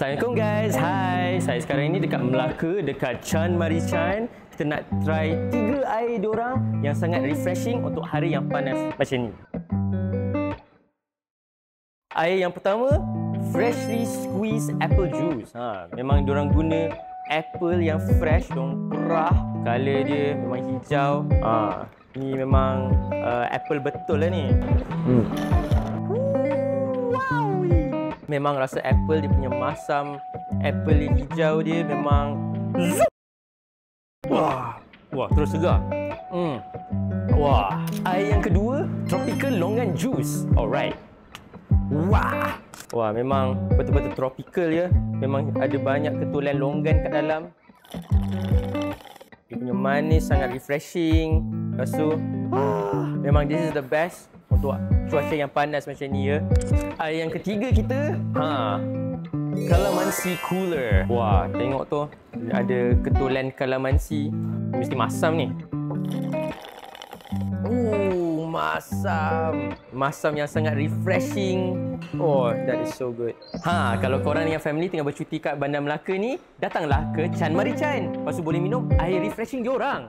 Assalamualaikum guys, hai. Saya sekarang ini dekat Melaka, dekat Chan Mari Chan. Kita nak try 3 air diorang yang sangat refreshing untuk hari yang panas macam ni. Air yang pertama, freshly squeezed apple juice. Memang diorang guna apple yang fresh, diorang perah. Color dia memang hijau. Ni memang apple betul lah ni. Memang rasa apple, dia punya masam apple yang hijau dia memang wah terus segar. Wah, air yang kedua, tropical longan juice. Alright. Wah, memang betul-betul tropical ya. Memang ada banyak ketulan longgan kat dalam. Dia punya manis sangat refreshing. Lepas tu memang this is the best untuk cuaca yang panas macam ni ya. Air yang ketiga kita, calamansi cooler. Wah, tengok tu ada ketulan calamansi. Mesti masam ni. Masam yang sangat refreshing. Oh, that is so good. Kalau korang yang family tengah bercuti kat Bandar Melaka ni, datanglah ke Chan Mari Chan. Lepas tu boleh minum air refreshing diorang.